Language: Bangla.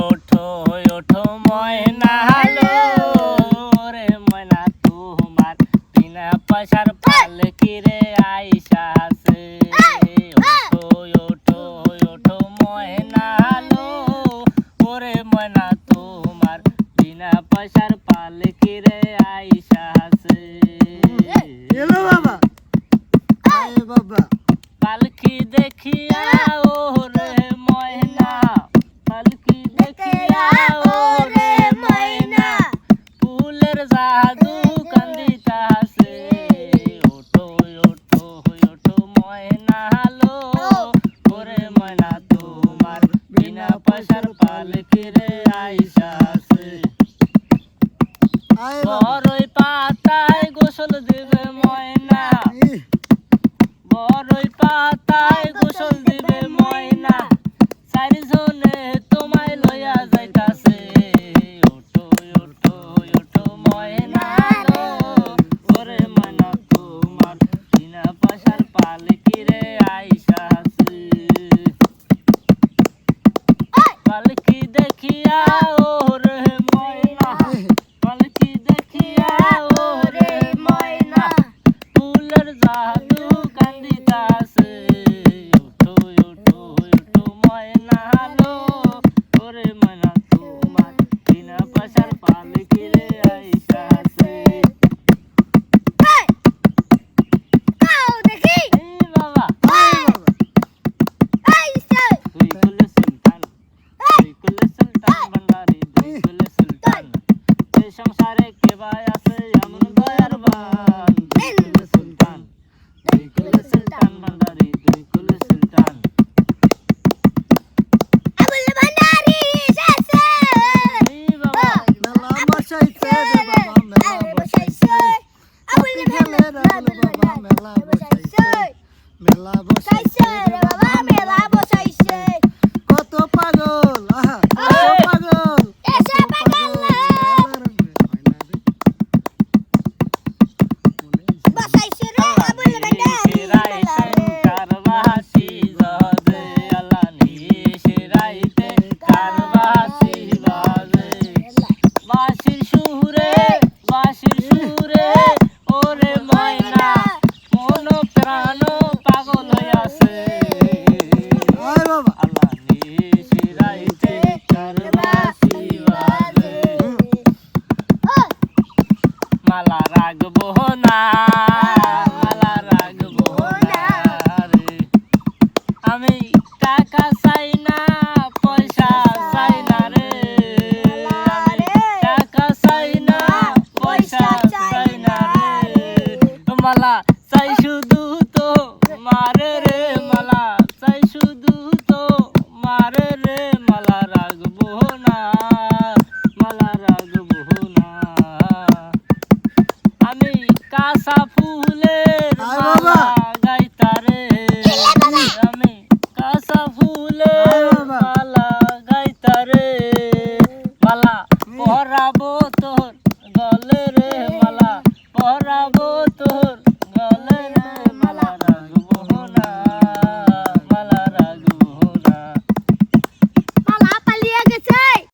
ওঠো ওঠো ময়না লো রে ময়না তোমার বিনা পয়সার পালকি রে আইসা আছে। ওঠো ওঠো ওঠো ময়না লো ওরে ময়না তোমার বিনা পয়সার পালকি রে আইসা আছে। এলো বাবা আয় বাবা পালকি দেখিয়া ওরে ময়না পালকি দেখিয়া ওরে ময়না ফুলের জাদু কান্দিতাছে। ওঠো ওঠো ওঠো ময়না লো ওরে ময়না তোমার বিনা পয়সার পালকি রে আইসা আছে। আয় বাবা বড়ই পাতায় গোসল দিবে ময়না বড়ই পাতায় গোসল দিবে ময়না চারিজনে তোমায় লইয়া যাইতাছে। ওঠো ওঠো ওঠো ময়না লো ওরে ময়না তোমার বিনা পয়সার পালকি রে আইসা আছে। পালকি দেখিয়া ওরে ময়না পালকি দেখিয়া ওরে ময়না ফুলের জাদু কান্দিতাছে। ওঠো ওঠো ওঠো ময়না লো ওরে ময়না তোমার বিনা পয়সার পালকি রে আইসা আছে। এই বাবা তুই কুলে সুলতান তুই কুলে সুলতান ভান্ডারি তুই কুলে সুলতান এই সংসারে কে ভাই আছে এমন দয়ার বান। তুই কুলে সুলতান তুই কুলে সুলতান ভান্ডারি তুই কুলে সুলতান। এই বাবা মেলা বসাইছে রে বাবা মেলা বসাইছে আপনি খেলে রে বাবা মেলা বসাইছে মেলা বসাইছে রে বাবা মেলা বসাইছে কত পাগল আহা কত পাগল এসে পাগল বসাইছে রে আবুল ভান্ডারি কারবাসি জদে আলানি শিরাইতে কারবাসি বাজে বাঁশির সুরে ওরে ময়না মন প্রাণ পাগল হইয়াছে। আয় বাবা আলানি শিরাইতে কারবাসি বাজে মালা রাগবো না মালা রাগবো না রে আমি টাকা চাই না পয়সা চাই না রে আমি টাকা চাই না পয়সা চাই না রে মালা চাই শুধু তো মারে রে মালা চাই শুধু তো মারে রে মালা রাগবো না মালা রাগবো না আমি কাঁচা ফুল